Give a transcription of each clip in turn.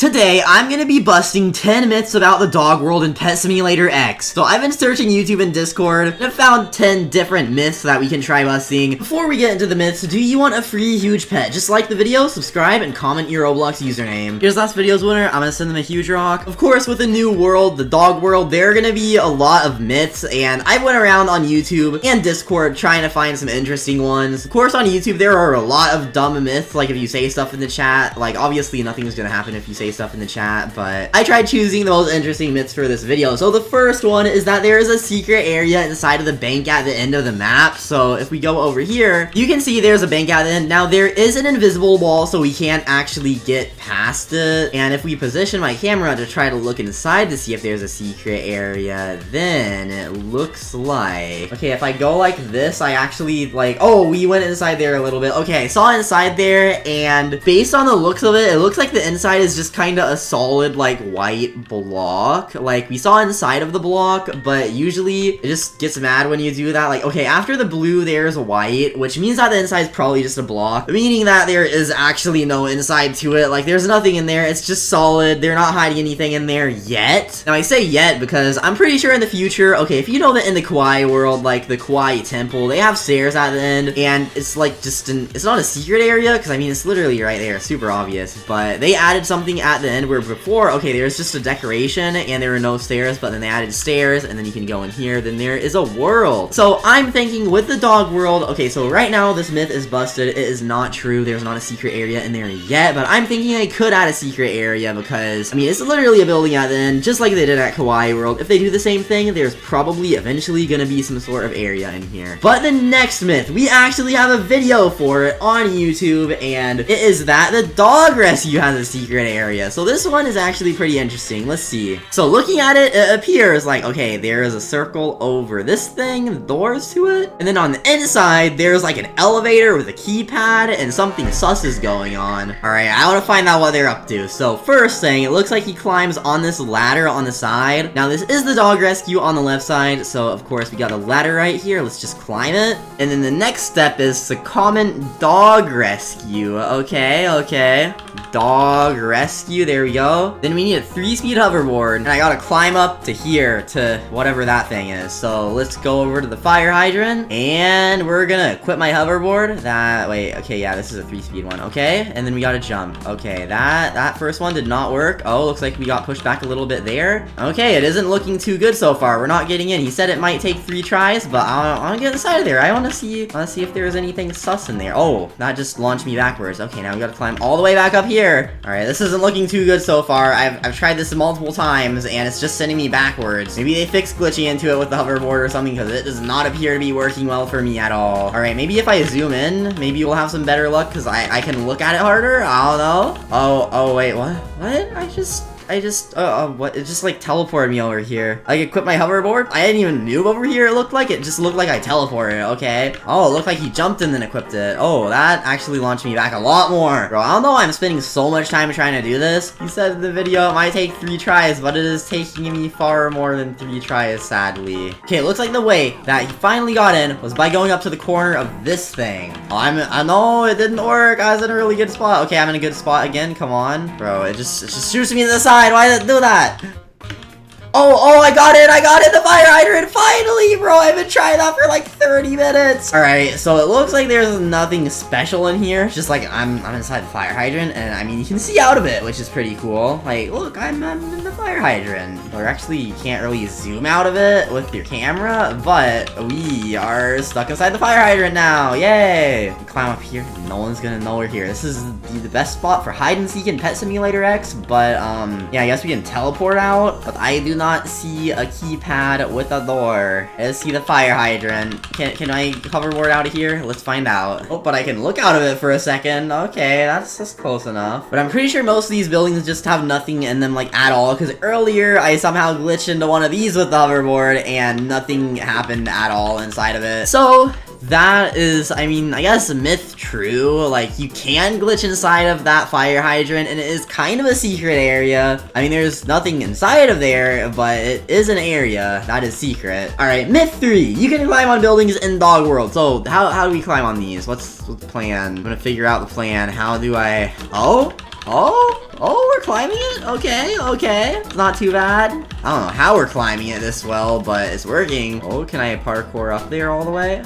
Today, I'm gonna be busting 10 myths about the dog world in Pet Simulator X. So I've been searching YouTube and Discord, and I've found 10 different myths that we can try busting. Before we get into the myths, do you want a free huge pet? Just like the video, subscribe, and comment your Roblox username. Here's last video's winner. I'm gonna send them a huge rock. Of course, with the new world, the dog world, there are gonna be a lot of myths, and I went around on YouTube and Discord trying to find some interesting ones. Of course, on YouTube, there are a lot of dumb myths, like if you say stuff in the chat, like obviously nothing's gonna happen if you say stuff in the chat, but I tried choosing the most interesting myths for this video. So the first one is that there is a secret area inside of the bank at the end of the map. So if we go over here, you can see there's a bank at the end. Now there is an invisible wall, so we can't actually get past it. And if we position my camera to try to look inside to see if there's a secret area, then it looks like, okay, if I go like this, I actually oh, we went inside there a little bit. Okay, I saw inside there, and based on the looks of it, it looks like the inside is just kind of a solid white block. Like we saw inside of the block, but usually it just gets mad when you do that. Like, okay, after the blue there's white, which means that the inside is probably just a block, meaning that there is actually no inside to it. Like there's nothing in there, it's just solid. They're not hiding anything in there yet. Now I say yet because I'm pretty sure in the future, okay, if you know that in the Kawaii world, like the Kawaii temple, they have stairs at the end, and it's like just it's not a secret area, because I mean it's literally right there, super obvious, but they added something at the end where before, okay, there's just a decoration and there were no stairs, but then they added stairs, and then you can go in here, then there is a world. So I'm thinking with the dog world, okay, so right now this myth is busted. It is not true. There's not a secret area in there yet, but I'm thinking I could add a secret area because, I mean, it's literally a building at the end, just like they did at Kawaii World. If they do the same thing, there's probably eventually gonna be some sort of area in here. But the next myth, we actually have a video for it on YouTube, and it is that the dog rescue has a secret area. So this one is actually pretty interesting. Let's see. So looking at it, it appears like, okay, there is a circle over this thing, the doors to it, and then on the inside, there's like an elevator with a keypad, and something sus is going on. Alright, I want to find out what they're up to. So first thing, it looks like he climbs on this ladder on the side. Now this is the dog rescue on the left side, so of course we got a ladder right here. Let's just climb it. And then the next step is to comment dog rescue. Okay. Dog rescue, there we go. Then we need a 3-speed hoverboard, and I gotta climb up to here, to whatever that thing is. So let's go over to the fire hydrant, and we're gonna equip my hoverboard. Wait, okay, yeah, this is a 3-speed one, okay? And then we gotta jump. Okay, that first one did not work. Oh, looks like we got pushed back a little bit there. Okay, it isn't looking too good so far. We're not getting in. He said it might take 3 tries, but I wanna get inside of there. I wanna see if there's anything sus in there. Oh, that just launched me backwards. Okay, now we gotta climb all the way back up here. Alright, this isn't looking too good so far. I've tried this multiple times, and it's just sending me backwards. Maybe they fixed glitching into it with the hoverboard or something, because it does not appear to be working well for me at all. Alright, maybe if I zoom in, maybe we'll have some better luck, because I can look at it harder? I don't know. Oh, wait, what? What? What? It just like teleported me over here. I equipped my hoverboard. I didn't even move over here. It looked like I teleported. Okay. Oh, it looked like he jumped and then equipped it. Oh, that actually launched me back a lot more. Bro, I don't know why I'm spending so much time trying to do this. He said in the video it might take 3 tries, but it is taking me far more than 3 tries, sadly. Okay, it looks like the way that he finally got in was by going up to the corner of this thing. Oh, I know it didn't work. I was in a really good spot. Okay, I'm in a good spot again. Come on. Bro, it just shoots me to the side. Why did it do that? Oh, I got it, the fire hydrant, finally, bro. I've been trying that for like 30 minutes. All right, so it looks like there's nothing special in here. It's just like I'm inside the fire hydrant, and I mean, you can see out of it, which is pretty cool. Like, look, I'm in the fire hydrant. Or actually, you can't really zoom out of it with your camera, but we are stuck inside the fire hydrant now. Yay. We climb up here, no one's gonna know we're here. This is the best spot for hide and seek in Pet Simulator X, but yeah, I guess we can teleport out, but I do not see a keypad with a door. I see the fire hydrant. Can I hoverboard out of here? Let's find out. Oh, but I can look out of it for a second. Okay, that's close enough. But I'm pretty sure most of these buildings just have nothing in them like at all, because earlier I somehow glitched into one of these with the hoverboard and nothing happened at all inside of it. So that is, I mean, I guess myth true. Like, you can glitch inside of that fire hydrant, and it is kind of a secret area. I mean, there's nothing inside of there, but it is an area that is secret. Alright, myth 3. You can climb on buildings in Dog World. So, how do we climb on these? What's the plan? I'm gonna figure out the plan. How do I... Oh? Oh, we're climbing it? Okay. It's not too bad. I don't know how we're climbing it this well, but it's working. Oh, can I parkour up there all the way?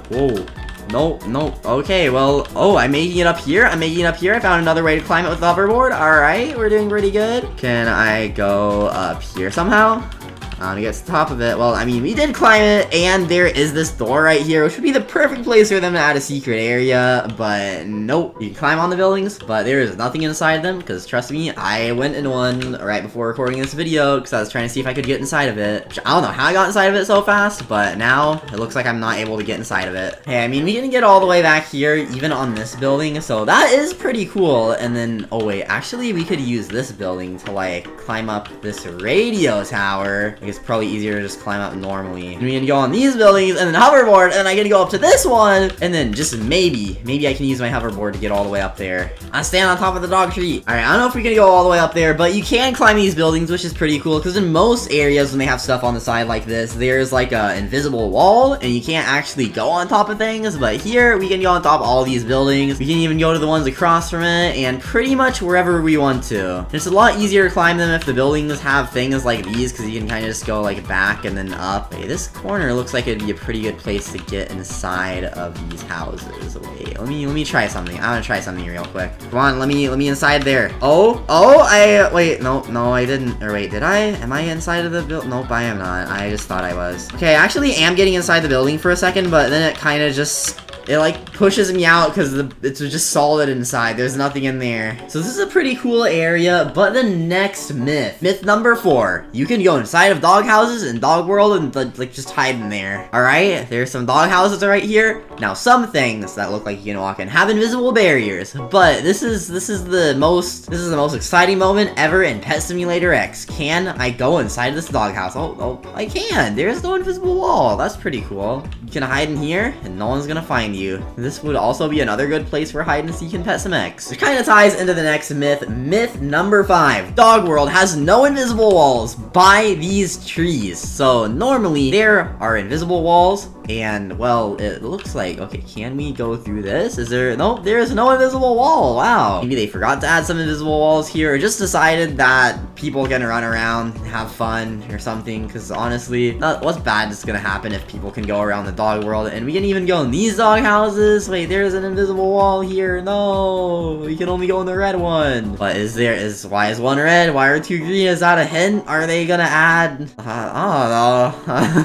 Whoa. No. Okay, well, I'm making it up here. I found another way to climb it with the hoverboard. Alright, we're doing pretty good. Can I go up here somehow? To get to the top of it. Well, I mean, we did climb it, and there is this door right here, which would be the perfect place for them to add a secret area, but nope. You can climb on the buildings, but there is nothing inside them, because trust me, I went in one right before recording this video, because I was trying to see if I could get inside of it. Which I don't know how I got inside of it so fast, but now it looks like I'm not able to get inside of it. Hey, I mean, we didn't get all the way back here, even on this building, so that is pretty cool. And then, oh wait, actually, we could use this building to, like, climb up this radio tower. It's probably easier to just climb up normally. And we can go on these buildings and then hoverboard, and I get to go up to this one, and then just maybe I can use my hoverboard to get all the way up there. I stand on top of the dog tree. Alright, I don't know if we can go all the way up there, but you can climb these buildings, which is pretty cool, because in most areas when they have stuff on the side like this, there's like an invisible wall, and you can't actually go on top of things, but here, we can go on top of all these buildings. We can even go to the ones across from it, and pretty much wherever we want to. It's a lot easier to climb them if the buildings have things like these, because you can kind of just go like back and then up. Hey, this corner looks like it'd be a pretty good place to get inside of these houses. Wait, let me try something. I want to try something real quick. Come on, let me inside there. Wait, no, I didn't. Or wait, did I? Am I inside of the building? Nope, I am not. I just thought I was. Okay, I actually am getting inside the building for a second, but then it kind of just... It like pushes me out because it's just solid inside. There's nothing in there. So this is a pretty cool area. But the next myth number 4. You can go inside of dog houses in Dog World and like just hide in there. All right, there's some dog houses right here. Now some things that look like you can walk in have invisible barriers. But this is the most exciting moment ever in Pet Simulator X. Can I go inside this dog house? Oh, I can. There's no invisible wall. That's pretty cool. You can hide in here and no one's gonna find you. This would also be another good place for hide and seek in Pet Sim X. Which kind of ties into the next myth. Myth number 5. Dog World has no invisible walls by these trees. So normally there are invisible walls. And, well, it looks like, okay, can we go through this? Is there, nope, there's no invisible wall, wow. Maybe they forgot to add some invisible walls here, or just decided that people can run around and have fun or something, because honestly, what's bad is gonna happen if people can go around the dog world, and we can even go in these dog houses. Wait, there's an invisible wall here, no, we can only go in the red one. But why is one red? Why are 2 green? Is that a hint? Are they gonna add, I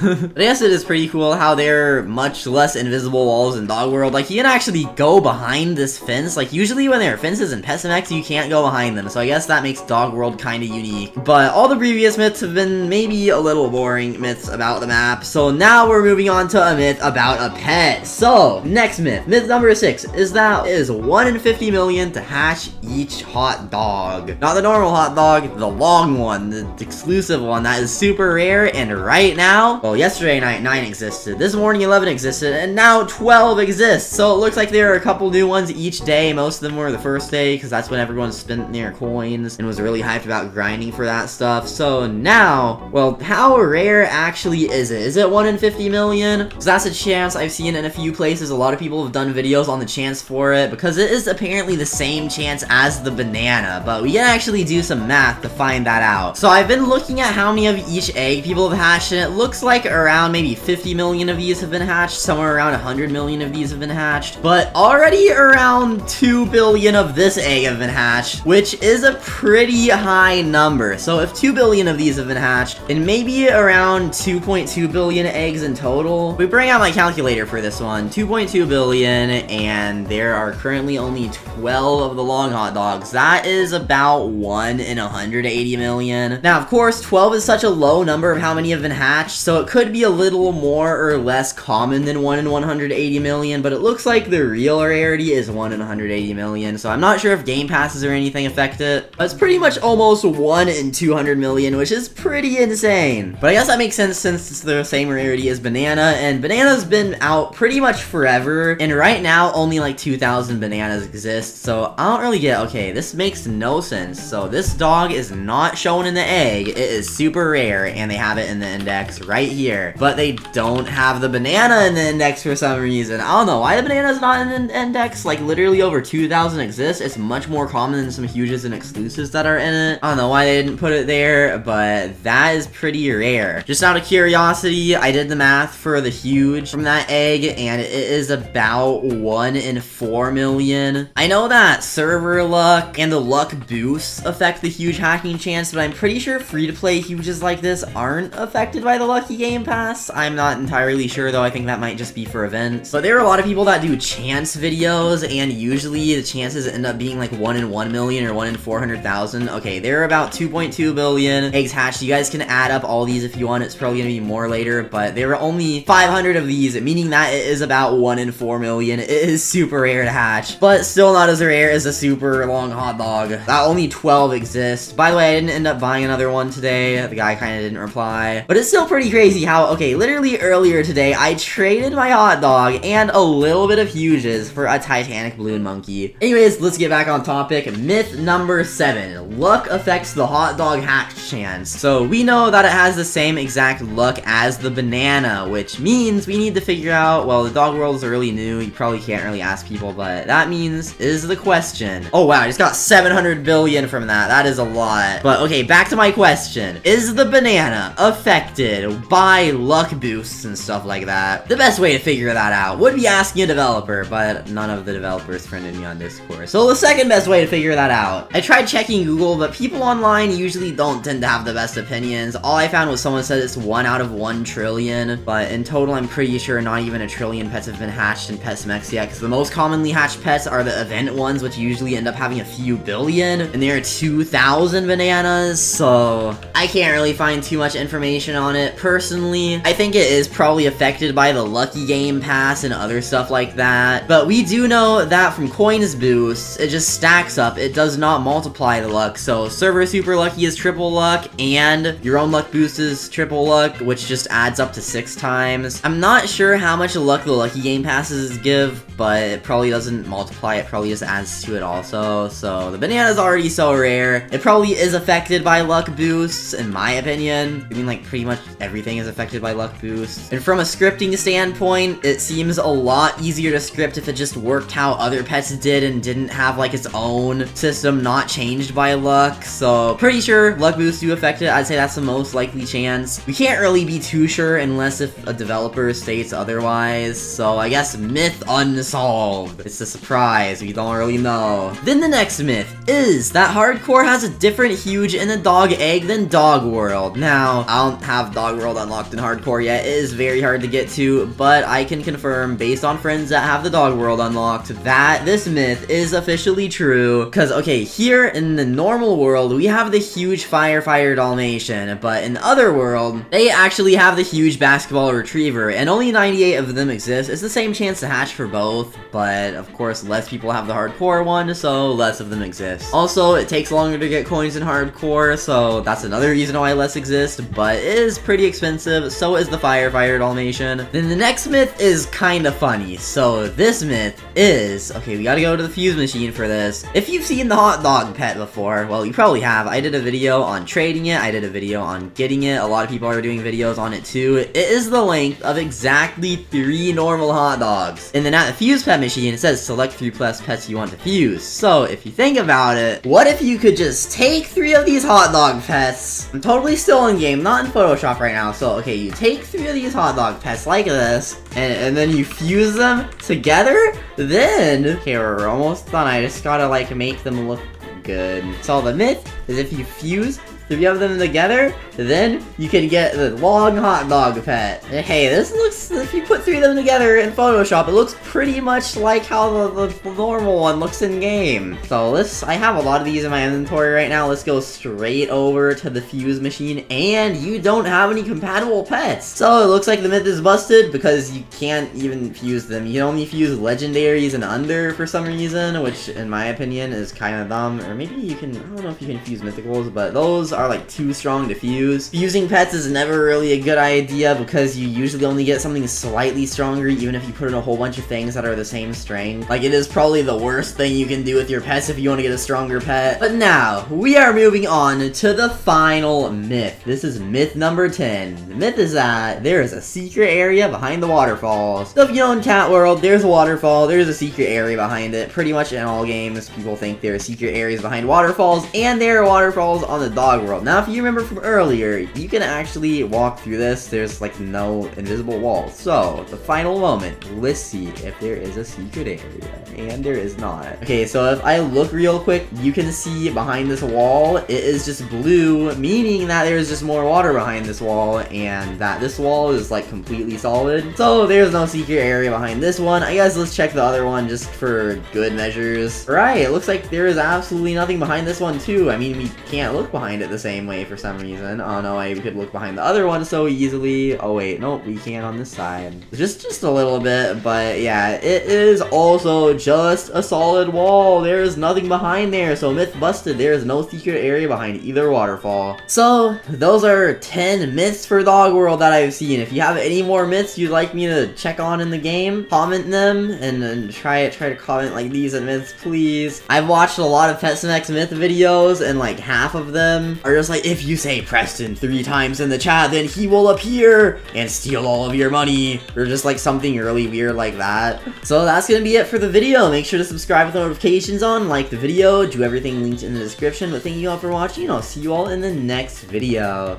don't know. But I guess it is pretty cool how they're much less invisible walls in Dog World. Like, you can actually go behind this fence. Like, usually when there are fences in Pet Sim X, you can't go behind them. So I guess that makes Dog World kind of unique. But all the previous myths have been maybe a little boring myths about the map. So now we're moving on to a myth about a pet. So, next myth. Myth number 6 is that it is 1 in 50 million to hatch each hot dog. Not the normal hot dog, the long one, the exclusive one that is super rare. And right now, well, yesterday night 9 existed. This morning 11 existed, and now 12 exists. So it looks like there are a couple new ones each day. Most of them were the first day, because that's when everyone spent their coins and was really hyped about grinding for that stuff. So now, well, how rare actually is it? Is it 1 in 50 million? Because that's a chance. I've seen it in a few places. A lot of people have done videos on the chance for it, because it is apparently the same chance as the banana, but we can actually do some math to find that out. So I've been looking at how many of each egg people have hatched, and it looks like around maybe 50 million of these have been hatched, somewhere around 100 million of these have been hatched, but already around 2 billion of this egg have been hatched, which is a pretty high number. So if 2 billion of these have been hatched, and maybe around 2.2 billion eggs in total, we bring out my calculator for this one, 2.2 billion, and there are currently only 12 of the long hot dogs. That is about 1 in 180 million. Now, of course, 12 is such a low number of how many have been hatched, so it could be a little more or less common than 1 in 180 million, but it looks like the real rarity is 1 in 180 million, so I'm not sure if game passes or anything affect it, but it's pretty much almost 1 in 200 million, which is pretty insane. But I guess that makes sense since it's the same rarity as banana, and banana's been out pretty much forever, and right now only like 2,000 bananas exist, so I don't really get, okay, this makes no sense. So this dog is not shown in the egg, it is super rare, and they have it in the index right here, but they don't have the the banana in the index for some reason. I don't know why the banana's not in the index. Like, literally over 2,000 exists. It's much more common than some huges and exclusives that are in it. I don't know why they didn't put it there, but that is pretty rare. Just out of curiosity, I did the math for the huge from that egg, and it is about 1 in 4 million. I know that server luck and the luck boosts affect the huge hacking chance, but I'm pretty sure free-to-play huges like this aren't affected by the lucky game pass. I'm not entirely sure though. I think that might just be for events. But there are a lot of people that do chance videos, and usually the chances end up being like 1 in 1 million or 1 in 400,000. Okay, there are about 2.2 billion eggs hatched. You guys can add up all these if you want. It's probably gonna be more later, but there are only 500 of these, meaning that it is about 1 in 4 million. It is super rare to hatch, but still not as rare as a super long hot dog. That only 12 exist. By the way, I didn't end up buying another one today. The guy kind of didn't reply, but it's still pretty crazy how, okay, literally earlier today, I traded my hot dog and a little bit of huges for a Titanic balloon monkey. Anyways, let's get back on topic. Myth number 7. Luck affects the hot dog hatch chance. So we know that it has the same exact luck as the banana, which means we need to figure out, well, the dog world is really new. You probably can't really ask people, but that means is the question. Oh wow, I just got 700 billion from that. That is a lot. But okay, back to my question. Is the banana affected by luck boosts and stuff like that? The best way to figure that out would be asking a developer, but none of the developers friended me on Discord. So the second best way to figure that out, I tried checking Google, but people online usually don't tend to have the best opinions. All I found was someone said it's 1 out of 1 trillion, but in total I'm pretty sure not even a trillion pets have been hatched in PetSmex yet, because the most commonly hatched pets are the event ones, which usually end up having a few billion, and there are 2,000 bananas, so I can't really find too much information on it. Personally, I think it is probably affected by the lucky game pass and other stuff like that, but we do know that from coins boosts, it just stacks up. It does not multiply the luck, so server super lucky is triple luck, and your own luck boost is triple luck, which just adds up to 6 times. I'm not sure how much luck the lucky game passes give, but it probably doesn't multiply. It probably just adds to it also. So the banana is already so rare. It probably is affected by luck boosts, in my opinion. I mean, like, pretty much everything is affected by luck boosts. And from a scripting standpoint, it seems a lot easier to script if it just worked how other pets did and didn't have, like, its own system not changed by luck. So pretty sure luck boosts do affect it. I'd say that's the most likely chance. We can't really be too sure unless if a developer states otherwise. So I guess myth unsolved. It's a surprise. We don't really know. Then the next myth is that hardcore has a different huge in the dog egg than dog world. Now, I don't have dog world unlocked in hardcore yet. It is very hard to get to, but I can confirm based on friends that have the dog world unlocked that this myth is officially true. Because, okay, here in the normal world, we have the huge firefighter Dalmatian, but in the other world, they actually have the huge basketball retriever, and only 98 of them exist. It's the same chance to hatch for both, but of course, less people have the hardcore one, so less of them exist. Also, it takes longer to get coins in hardcore, so that's another reason why less exist, but it is pretty expensive. So is the firefighter Dalmatian. Then the next myth is kind of funny. So this myth is, okay, we gotta go to the fuse machine for this. If you've seen the hot dog pet before, well, you probably have. I did a video on trading it. I did a video on getting it. A lot of people are doing videos on it too. It is the length of exactly 3 normal hot dogs. And then at the fuse pet machine, it says select 3 plus pets you want to fuse. So if you think about it, what if you could just take 3 of these hot dog pets? I'm totally still in game, not in Photoshop right now. So okay, you take 3 of these hot dog pets like this, and then you fuse them together. Then, okay, we're almost done. I just gotta like make them look good. So the myth is if you fuse 3 of them together, then you can get the long hot dog pet. And hey, this looks, if you put 3 of them together in Photoshop, it looks pretty much like how the normal one looks in game. So I have a lot of these in my inventory right now. Let's go straight over to the fuse machine, and you don't have any compatible pets. So it looks like the myth is busted because you can't even fuse them. You can only fuse legendaries and under for some reason, which in my opinion is kind of dumb. Or maybe you can, I don't know if you can fuse fuse mythicals, but those are like too strong to fuse. Fusing pets is never really a good idea because you usually only get something slightly stronger even if you put in a whole bunch of things that are the same strength. Like, it is probably the worst thing you can do with your pets if you want to get a stronger pet. But now, we are moving on to the final myth. This is myth number 10. The myth is that there is a secret area behind the waterfalls. So if you know in Cat World, there's a waterfall, there's a secret area behind it. Pretty much in all games, people think there are secret areas behind waterfalls, and there are waterfalls on the dog world. Now, if you remember from earlier, you can actually walk through this. There's like no invisible walls. So, the final moment, let's see if there is a secret area. And there is not. Okay, so if I look real quick, you can see behind this wall, it is just blue, meaning that there's just more water behind this wall, and that this wall is like completely solid. So there's no secret area behind this one. I guess let's check the other one just for good measures. Right, it looks like there is absolutely nothing behind this one too. I mean, we can't look behind it the same way for some reason. Oh no, we could look behind the other one so easily. Oh wait, nope, we can't on this side. Just a little bit, but yeah, it is also just a solid wall. There is nothing behind there, so myth busted. There is no secret area behind either waterfall. So those are 10 myths for Dog World that I've seen. If you have any more myths you'd like me to check on in the game, comment them and try to comment like these and myths, please. I've watched a lot of PetSmx myth videos, and like half of them are just like, if you say Preston 3 times in the chat, then he will appear and steal all of your money, or just like something really weird like that. So that's gonna be it for the video. Make sure to subscribe with notifications on, like the video, do everything linked in the description. But thank you all for watching, and I'll see you all in the next video.